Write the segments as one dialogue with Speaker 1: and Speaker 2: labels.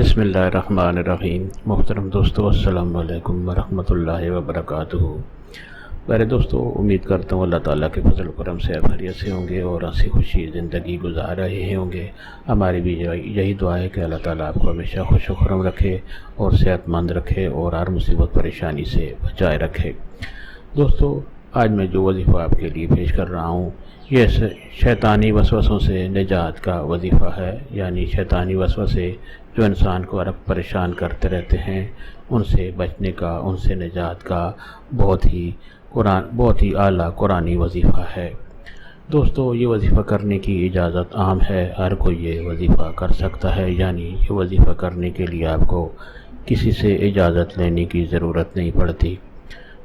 Speaker 1: بسم اللہ الرحمن الرحیم۔ محترم دوستو، السلام علیکم ورحمۃ اللہ وبرکاتہ۔ میرے دوستو، امید کرتا ہوں اللہ تعالیٰ کے فضل و کرم سے خیریت سے ہوں گے اور ہنسی خوشی زندگی گزار رہے ہوں گے۔ ہماری بھی یہی دعا ہے کہ اللہ تعالیٰ آپ کو ہمیشہ خوش و خرم رکھے اور صحت مند رکھے اور ہر مصیبت پریشانی سے بچائے رکھے۔ دوستو، آج میں جو وظیفہ آپ کے لیے پیش کر رہا ہوں یہ شیطانی وسوسوں سے نجات کا وظیفہ ہے، یعنی شیطانی وسوسے جو انسان کو پریشان کرتے رہتے ہیں ان سے بچنے کا، ان سے نجات کا بہت ہی اعلیٰ قرآنی وظیفہ ہے۔ دوستو، یہ وظیفہ کرنے کی اجازت عام ہے، ہر کوئی یہ وظیفہ کر سکتا ہے، یعنی یہ وظیفہ کرنے کے لیے آپ کو کسی سے اجازت لینے کی ضرورت نہیں پڑتی۔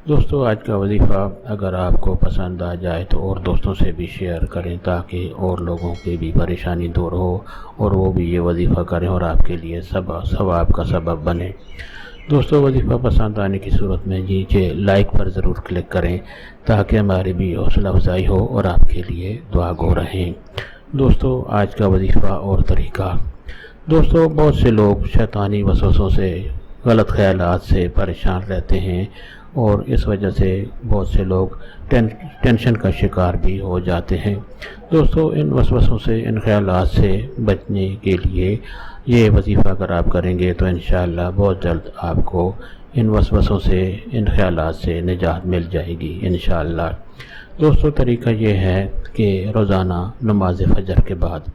Speaker 1: دوستو، آج کا وظیفہ اگر آپ کو پسند آ جائے تو اور دوستوں سے بھی شیئر کریں تاکہ اور لوگوں کی بھی پریشانی دور ہو اور وہ بھی یہ وظیفہ کریں اور آپ کے لیے ثواب کا سبب بنے۔ دوستو، وظیفہ پسند آنے کی صورت میں نیچے لائک پر ضرور کلک کریں تاکہ ہماری بھی حوصلہ افزائی ہو اور آپ کے لیے دعا گو رہیں۔ دوستو، آج کا وظیفہ اور طریقہ۔ دوستو، بہت سے لوگ شیطانی وسوسوں سے، غلط خیالات سے پریشان رہتے ہیں اور اس وجہ سے بہت سے لوگ ٹینشن کا شکار بھی ہو جاتے ہیں۔ دوستو، ان وسوسوں سے، ان خیالات سے بچنے کے لیے یہ وظیفہ اگر آپ کریں گے تو انشاءاللہ بہت جلد آپ کو ان وسوسوں سے، ان خیالات سے نجات مل جائے گی انشاءاللہ۔ دوستو، طریقہ یہ ہے کہ روزانہ نماز فجر کے بعد،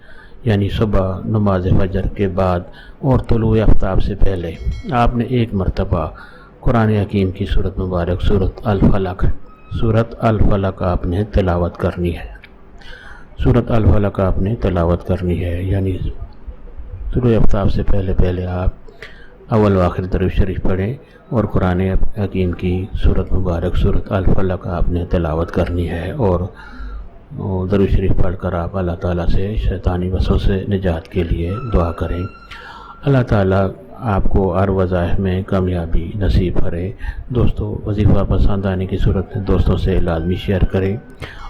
Speaker 1: یعنی صبح نماز فجر کے بعد اور طلوع آفتاب سے پہلے آپ نے ایک مرتبہ قرآن حکیم کی سورت مبارک سورت الفلق آپ نے تلاوت کرنی ہے۔ سورت الفلق آپ نے تلاوت کرنی ہے، یعنی طلوع آفتاب سے پہلے آپ اول و آخر درود شریف پڑھیں اور قرآن حکیم کی سورت مبارک سورت الفلق آپ نے تلاوت کرنی ہے اور درود شریف پڑھ کر آپ اللہ تعالیٰ سے شیطانی وسوسوں سے نجات کے لیے دعا کریں۔ اللہ تعالیٰ آپ کو ہر وظائف میں کامیابی نصیب کرے۔ دوستو، وظیفہ پسند آنے کی صورت میں دوستوں سے لازمی شیئر کریں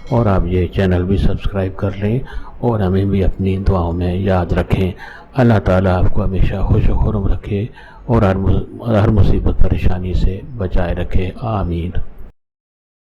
Speaker 1: اور آپ یہ چینل بھی سبسکرائب کر لیں اور ہمیں بھی اپنی دعاؤں میں یاد رکھیں۔ اللہ تعالیٰ آپ کو ہمیشہ خوش و خرم رکھے اور ہر مصیبت پریشانی سے بچائے رکھے۔ آمین۔